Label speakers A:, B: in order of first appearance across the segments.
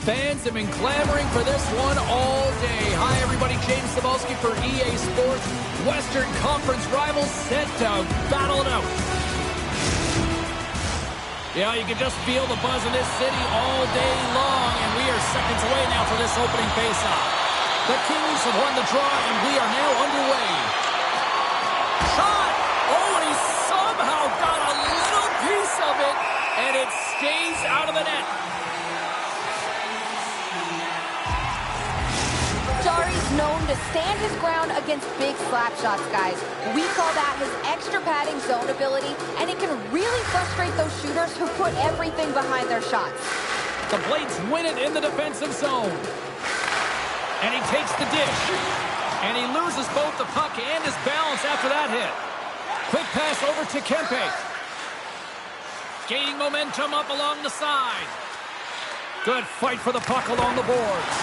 A: Fans have been clamoring for this one all day. Hi, everybody. James Cebulski for EA Sports. Western Conference rivals set to battle it out. Yeah, you can just feel the buzz in this city all day long, and we are seconds away now for this opening faceoff. The Kings have won the draw, and we are now underway. Shot! Oh, and he somehow got a little piece of it, and it stays out of the net.
B: Jarry's known to stand his ground against big slap shots, guys. We call that his extra padding zone ability, and it can really frustrate those shooters who put everything behind their shots.
A: The Blades win it in the defensive zone. And he takes the dish. And he loses both the puck and his balance after that hit. Quick pass over to Kempe. Gaining momentum up along the side. Good fight for the puck along the boards.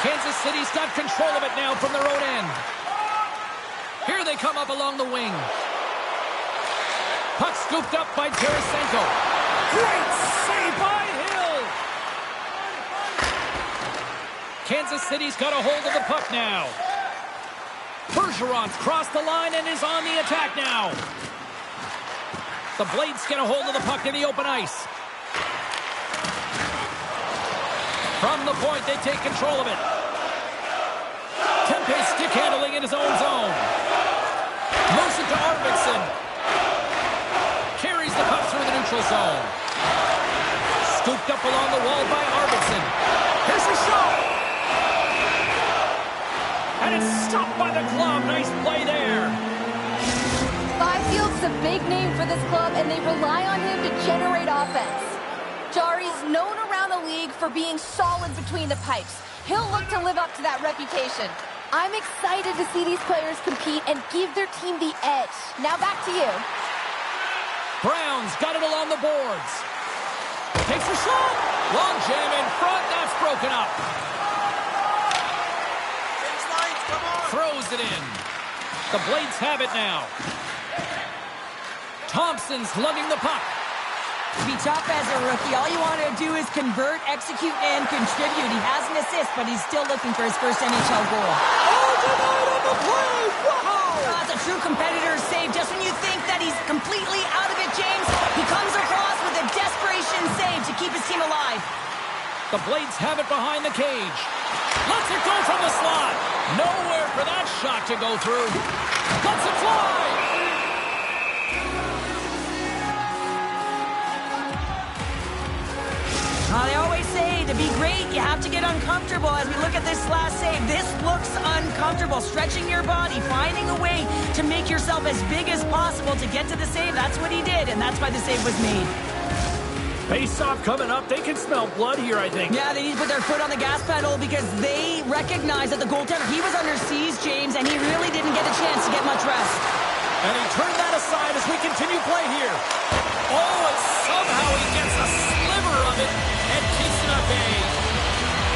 A: Kansas City's got control of it now from their own end. Here they come up along the wing. Puck scooped up by Tarasenko. Great save by Hill. Kansas City's got a hold of the puck now. Bergeron's crossed the line and is on the attack now. The Blades get a hold of the puck in the open ice. From the point, they take control of it. Kempe stick handling in his own zone. Moves it to Arvidsson. Carries the puck through the neutral zone. Scooped up along the wall by Arvidsson. Here's a shot. And it's stopped by the glove. Nice play there.
B: Byfield's a big name for this club, and they rely on him to generate offense. Jarry's known around the league for being solid between the pipes. He'll look to live up to that reputation. I'm excited to see these players compete and give their team the edge. Now back to you.
A: Brown's got it along the boards. Takes a shot. Long jam in front. That's broken up. Throws it in. The Blades have it now. Thompson's lugging the puck.
C: To be tough as a rookie, all you want to do is convert, execute, and contribute. He has an assist, but he's still looking for his first NHL goal.
A: Oh, denied on the play! Wow!
C: That's a true competitor's save. Just when you think that he's completely out of it, James, he comes across with a desperation save to keep his team alive.
A: The Blades have it behind the cage. Lets it go from the slot. Nowhere for that shot to go through. Lets it fly!
C: They always say to be great, you have to get uncomfortable. As we look at this last save, this looks uncomfortable. Stretching your body, finding a way to make yourself as big as possible to get to the save. That's what he did, and that's why the save was made.
A: Face-off coming up. They can smell blood here, I think.
C: Yeah, they need to put their foot on the gas pedal because they recognize that the goaltender, he was under siege, James, and he really didn't get a chance to get much rest.
A: And he turned that aside as we continue play here. Oh, and somehow he gets a sliver of it and keeps it at bay.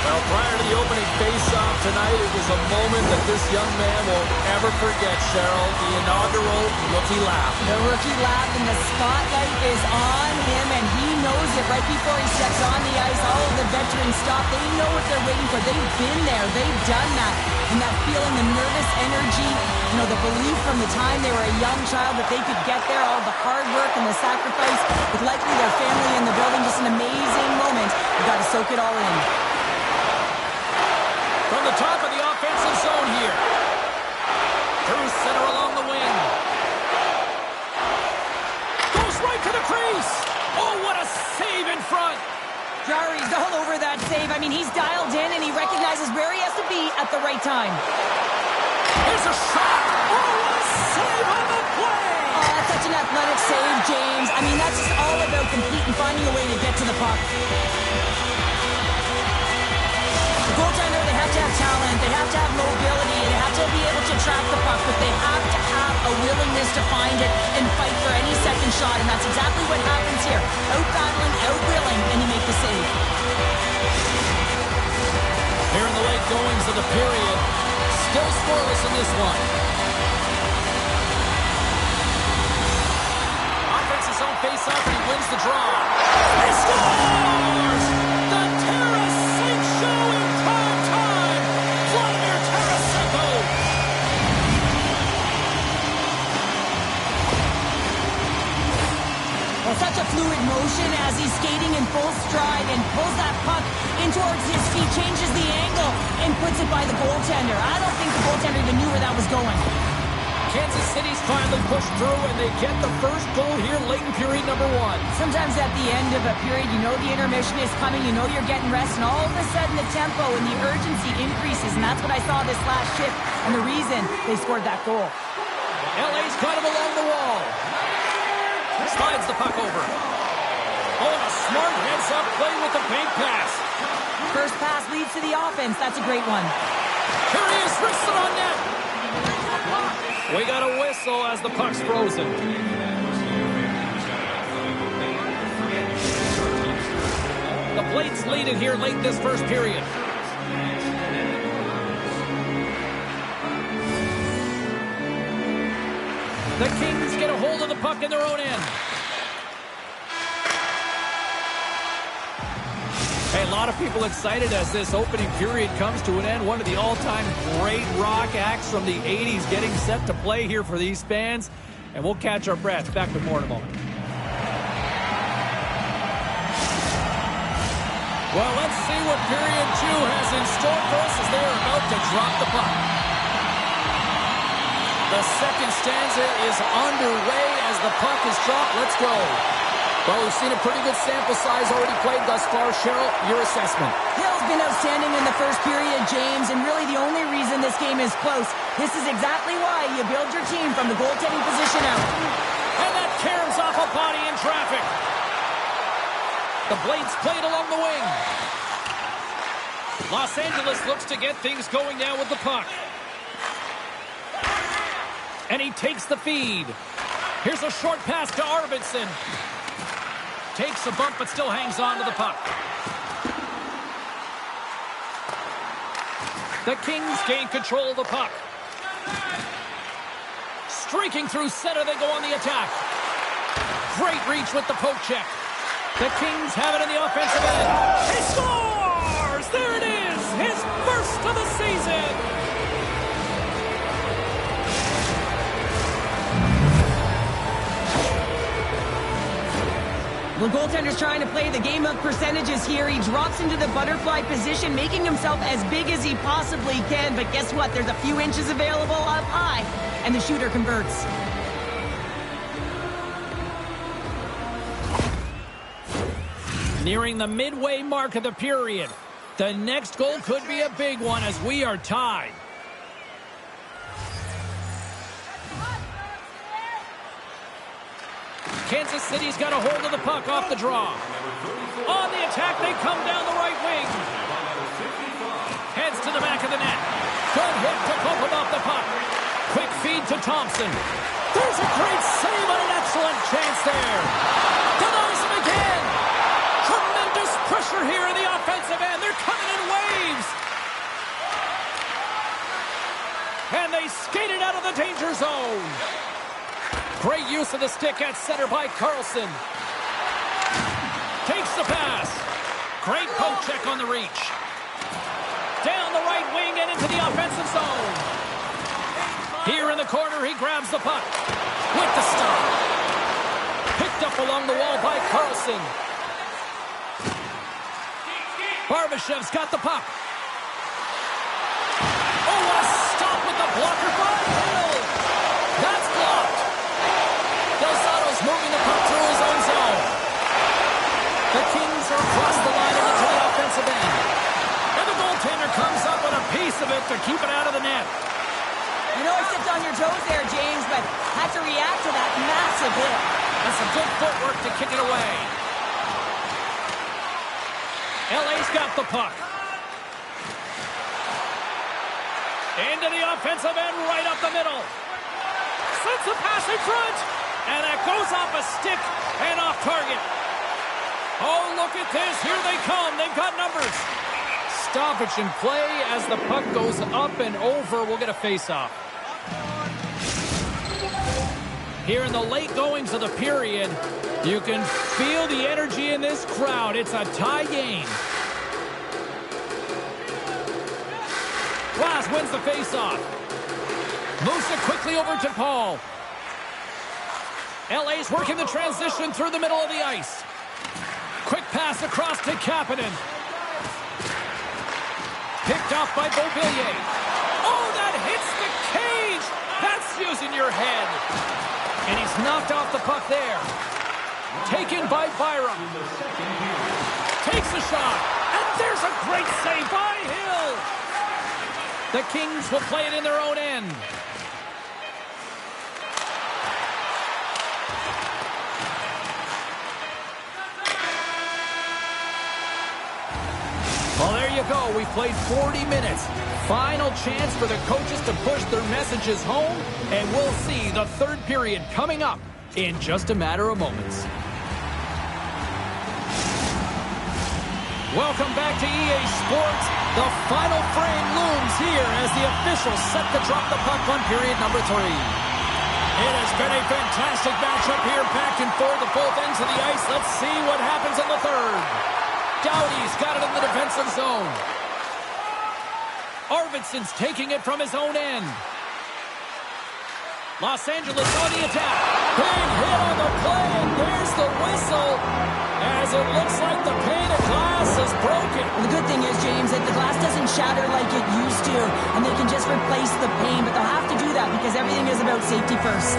A: Well, prior to the opening face-off tonight, it was a moment that this young man won't ever forget, Cheryl. The inaugural rookie laugh.
C: The rookie laugh, and the spotlight is on him, and he knows it right before he steps on the ice. All of the veterans stop. They know what they're waiting for. They've been there. They've done that. And that feeling, the nervous energy, you know, the belief from the time they were a young child that they could get there, all the hard work and the sacrifice, with likely their family in the building, just an amazing moment. You've got to soak it all in.
A: From the top of the offensive zone here. Through center along the wing. Goes right to the crease. Oh, what a save in front.
C: Jarry's all over that save. I mean, he's dialed in and he recognizes where he has to be at the right time.
A: Here's a shot. Oh, what a save on the play.
C: Oh, that's such an athletic save, James. I mean, that's just all about complete and finding a way to get to the puck. The goaltender, they have to have talent, they have to have mobility, they have to be able to track the puck, but they have to have a willingness to find it and fight for any second shot, and that's exactly what happens here. Out-battling, out-willing, and you make the save.
A: Here in the late goings of the period, still scoreless in this one. Offense his own face-off, and he wins the draw. He scores! The
C: puts it by the goaltender. I don't think the goaltender even knew where that was going.
A: Kansas City's finally pushed through, and they get the first goal here late in period number 1.
C: Sometimes at the end of a period, you know the intermission is coming, you know you're getting rest, and all of a sudden the tempo and the urgency increases, and that's what I saw this last shift, and the reason they scored that goal.
A: LA's got him along the wall. Slides the puck over. Oh, and a smart heads-up play with the bank pass.
C: First pass leads to the offense. That's a great one.
A: Here he is, wristed on net. We got a whistle as the puck's frozen. The Blades lead it here late this first period. The Kings get a hold of the puck in their own end. Hey, a lot of people excited as this opening period comes to an end. One of the all-time great rock acts from the 80s getting set to play here for these fans. And we'll catch our breath. Back with more in a moment. Well, let's see what period 2 has in store for us as they are about to drop the puck. The second stanza is underway as the puck is dropped. Let's go. Well, we've seen a pretty good sample size already played thus far. Cheryl, your assessment.
C: Hill's been outstanding in the first period, James, and really the only reason this game is close. This is exactly why you build your team from the goaltending position out.
A: And that caroms off a body in traffic. The Blades played along the wing. Los Angeles looks to get things going now with the puck. And he takes the feed. Here's a short pass to Arvidsson. Takes a bump, but still hangs on to the puck. The Kings gain control of the puck. Streaking through center, they go on the attack. Great reach with the poke check. The Kings have it in the offensive end. He scores! There it is! His first of the season!
C: The goaltender's trying to play the game of percentages here. He drops into the butterfly position, making himself as big as he possibly can. But guess what? There's a few inches available up high, and the shooter converts.
A: Nearing the midway mark of the period. The next goal could be a big one as we are tied. Kansas City's got a hold of the puck off the draw. On the attack, they come down the right wing. Heads to the back of the net. Good hit to bump him off the puck. Quick feed to Thompson. There's a great save on an excellent chance there. Denies him again. Tremendous pressure here in the offensive end. They're coming in waves. And they skated out of the danger zone. Great use of the stick at center by Carlson. Takes the pass. Great poke check on the reach. Down the right wing and into the offensive zone. Here in the corner, he grabs the puck. With the stop. Picked up along the wall by Carlson. Barbashev's got the puck. Oh, what a stop with the blocker by Hill. That's blocked. Del Zotto's moving the puck through his own zone. The Kings are across the line and into the offensive end. And the goaltender comes up with a piece of it to keep it out of the net.
C: You know I stepped on your toes there, James, but had to react to that massive hit.
A: And some good footwork to kick it away. LA's got the puck. Into the offensive end, right up the middle. Sends the pass in front. And that goes off a stick and off target. Oh, look at this. Here they come. They've got numbers. Stoppage in play as the puck goes up and over. We'll get a face-off. Here in the late goings of the period, you can feel the energy in this crowd. It's a tie game. Glass wins the face-off. Moves it quickly over to Paul. LA's working the transition through the middle of the ice. Quick pass across to Kapanen. Picked off by Beauvillier. Oh, that hits the cage! That's using your head. And he's knocked off the puck there. Taken by Byram. Takes a shot. And there's a great save by Hill. The Kings will play it in their own end. Well, there you go. We've played 40 minutes. Final chance for the coaches to push their messages home, and we'll see the third period coming up in just a matter of moments. Welcome back to EA Sports. The final frame looms here as the officials set to drop the puck on period number 3. It has been a fantastic matchup here, back and forth at both ends of the ice. Let's see what happens in the third. Doughty's got it in the defensive zone. Arvidsson's taking it from his own end. Los Angeles on the attack. Big hit on the play, and there's the whistle. As it looks like the pane of glass is broken.
C: Well, the good thing is, James, that the glass doesn't shatter like it used to, and they can just replace the pane, but they'll have to do that because everything is about safety first.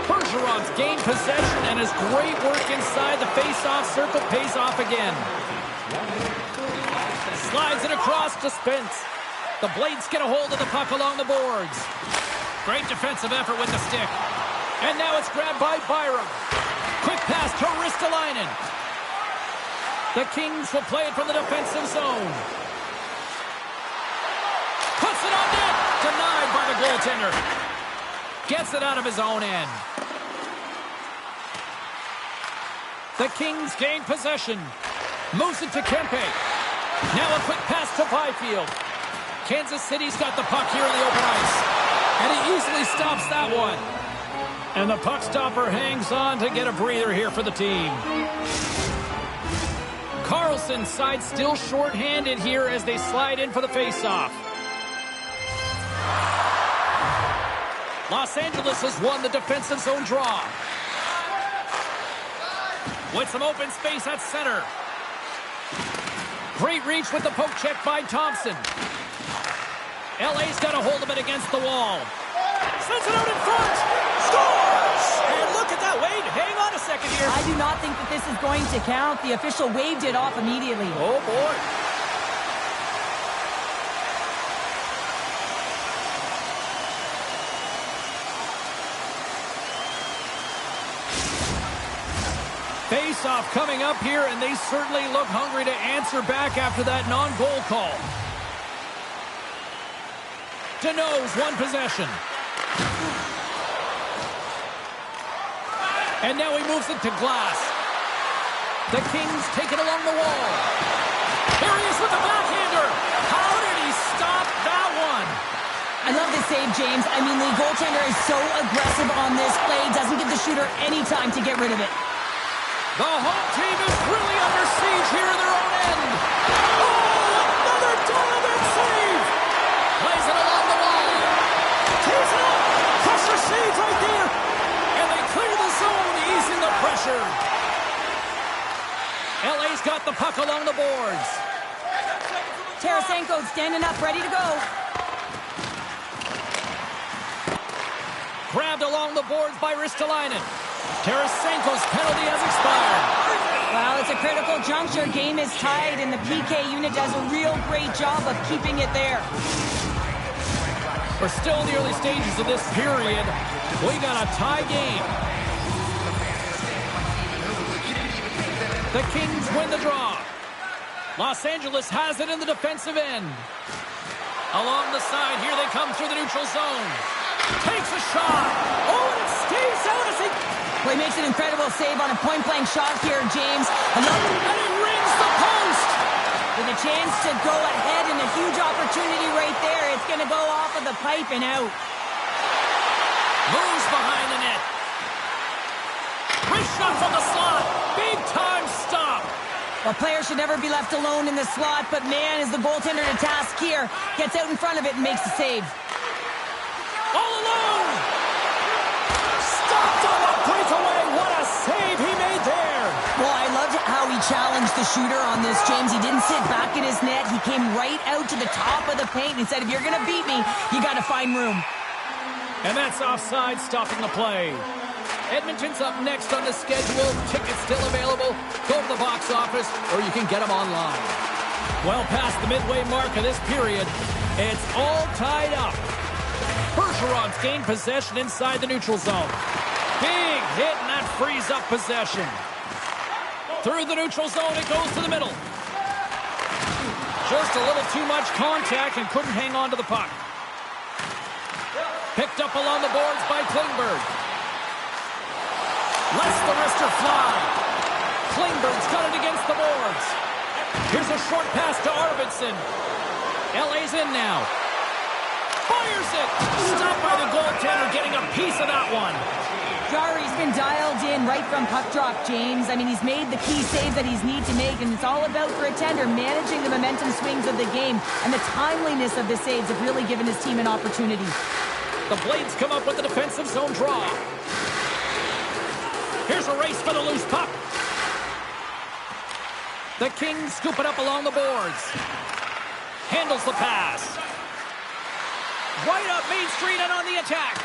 A: Bergeron's gained possession, and his great work inside the face-off circle pays off again. Slides it across to Spence. The Blades get a hold of the puck along the boards. Great defensive effort with the stick. And now it's grabbed by Byram. Quick pass to Ristolainen. The Kings will play it from the defensive zone. Puts it on net. Denied by the goaltender. Gets it out of his own end. The Kings gain possession. Moves it to Kempe. Now a quick pass to Byfield. Kansas City's got the puck here in the open ice. And he easily stops that one. And the puck stopper hangs on to get a breather here for the team. Carlson's side still short-handed here as they slide in for the face-off. Los Angeles has won the defensive zone draw. With some open space at center. Great reach with the poke check by Thompson. LA's got a hold of it against the wall. Sends it out in front. Scores! And look at that, Wade. Hang on a second here.
C: I do not think that this is going to count. The official waved it off immediately.
A: Oh, boy. Face-off coming up here, and they certainly look hungry to answer back after that non-goal call. Deneau's one possession. And now he moves it to Glass. The Kings take it along the wall. Here he is with the backhander. How did he stop that one?
C: I love this save, James. I mean, the goaltender is so aggressive on this play. Doesn't give the shooter any time to get rid of it.
A: The home team is really under siege here in their own end. Oh, another dialed-in save. Plays it along the wall. Tees it up. Pressure save right there. And they clear the zone, easing the pressure. LA's got the puck along the boards.
C: Tarasenko standing up, ready to go.
A: Grabbed along the boards by Ristolainen. Tarasenko's penalty has expired.
C: Well, it's a critical juncture. Game is tied, and the PK unit does a real great job of keeping it there.
A: We're still in the early stages of this period. We got a tie game. The Kings win the draw. Los Angeles has it in the defensive end. Along the side, here they come through the neutral zone. Takes a shot. Oh, and it stays out as he...
C: Well, he makes an incredible save on a point-blank shot here, James. And
A: it rings the post.
C: With a chance to go ahead and a huge opportunity right there. It's going to go off of the pipe and out.
A: Moves behind the net. Wrist shot from the slot. Big time stop.
C: Well, players should never be left alone in the slot, but man, is the goaltender to task here. Gets out in front of it and makes the save.
A: All alone. Stopped on the breakaway. What a save he made there.
C: Well, I loved how he challenged the shooter on this, James. He didn't sit back in his net. He came right out to the top of the paint and said, if you're going to beat me, you got to find room.
A: And that's offside, stopping the play. Edmonton's up next on the schedule. Tickets still available. Go to the box office, or you can get them online. Well past the midway mark of this period, it's all tied up. Bergeron's gained possession inside the neutral zone. Big hit, and that frees up possession. Through the neutral zone, it goes to the middle. Just a little too much contact and couldn't hang on to the puck. Picked up along the boards by Klingberg. Lets the wrister fly. Klingberg's got it against the boards. Here's a short pass to Arvidsson. LA's in now. Fires it. Stopped by the goaltender, getting a piece of that one.
C: Jarry's been dialed in right from puck drop, James. I mean, he's made the key saves that he's need to make, and it's all about, for a tender, managing the momentum swings of the game, and the timeliness of the saves have really given his team an opportunity.
A: The Blades come up with the defensive zone draw. Here's a race for the loose puck. The Kings scoop it up along the boards. Handles the pass. Right up Main Street and on the attack.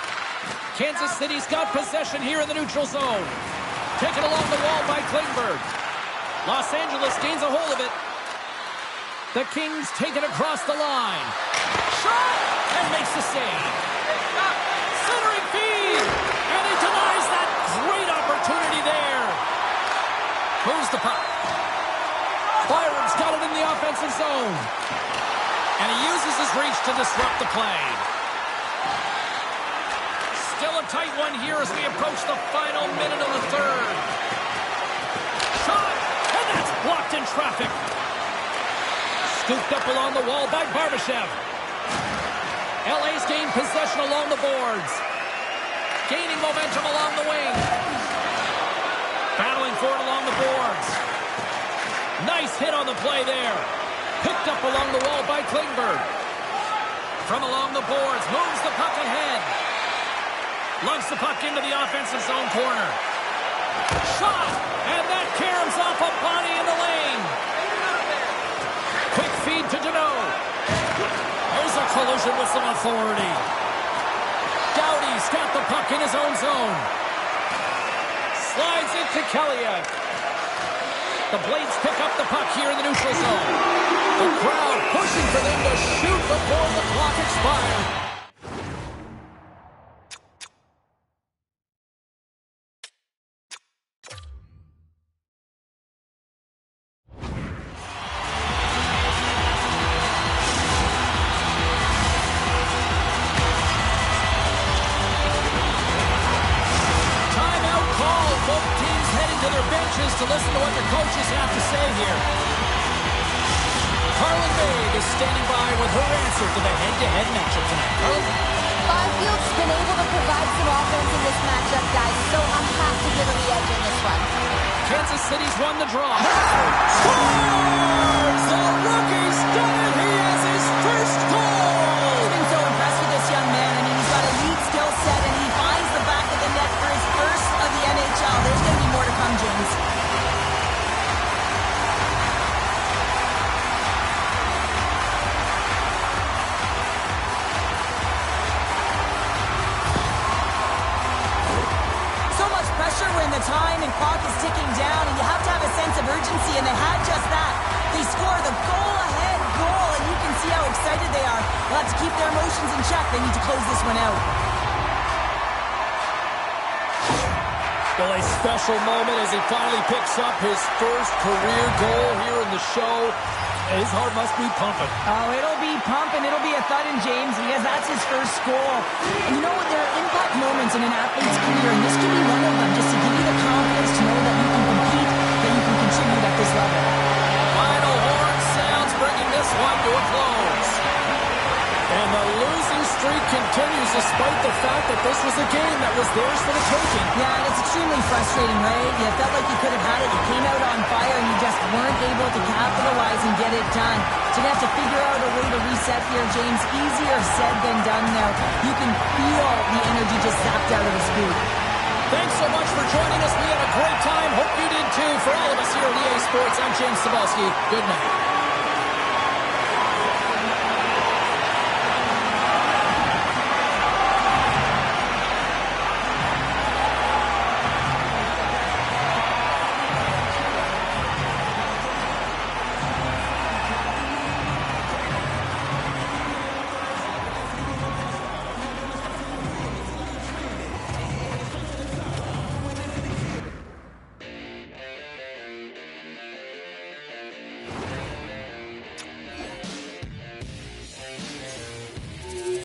A: Kansas City's got possession here in the neutral zone. Taken along the wall by Klingberg. Los Angeles gains a hold of it. The Kings take it across the line. Shot! And makes the save. Centering feed! And he denies that great opportunity there. Moves the puck. Byron's got it in the offensive zone. And he uses his reach to disrupt the play. Still a tight one here as we approach the final minute of the third. Shot! And that's blocked in traffic. Scooped up along the wall by Barbashev. LA's gained possession along the boards. Gaining momentum along the wing. Battling for it along the boards. Nice hit on the play there. Picked up along the wall by Klingberg. From along the boards, moves the puck ahead. Lugs the puck into the offensive zone corner. Shot! And that caroms off a body in the lane. Quick feed to Deneau. There's a collision with some authority. Doughty's got the puck in his own zone. Slides it to Kellyuk. The Blades pick up the puck here in the neutral zone. The crowd pushing for them to shoot before the clock expires. To listen to what the coaches have to say here. Carlin Babe is standing by with her answer to the head-to-head matchup tonight. Carlin?
B: Bonfield's been able to provide some offense in this matchup, guys, so I have to give him the edge in this one.
A: Kansas City's won the draw. Scores! The rookie's done it! He has his first goal!
C: I've been so impressed with this young man. I mean, he's got a lead skill set, and he finds the back of the net for his first of the NHL. There's going to be more to come, James. When the time and clock is ticking down, and you have to have a sense of urgency, and they had just that. They score the goal-ahead goal, and you can see how excited they are. They'll have to keep their emotions in check. They need to close this one out.
A: Well, a special moment as he finally picks up his first career goal here in the show. His heart must be pumping.
C: Oh, it'll be pumping. It'll be a thudding, James, because that's his first goal. And you know what? There are impact moments in an athlete's career, and this could be one of them, just to give you the confidence to know that you can compete, that you can contribute at this level.
A: Final horn sounds, bringing this one to a close. And the losing streak continues despite the fact that this was a game that was theirs for the taking.
C: Yeah, and it's extremely frustrating, right? You felt like you could have had it. You came out on fire, and you just weren't able to capitalize and get it done. So you have to figure out a way to reset here, James. Easier said than done now. You can feel the energy just zapped out of his boot.
A: Thanks so much for joining us. We had a great time. Hope you did too. For all of us here here at EA Sports, I'm James Cebulski. Good night.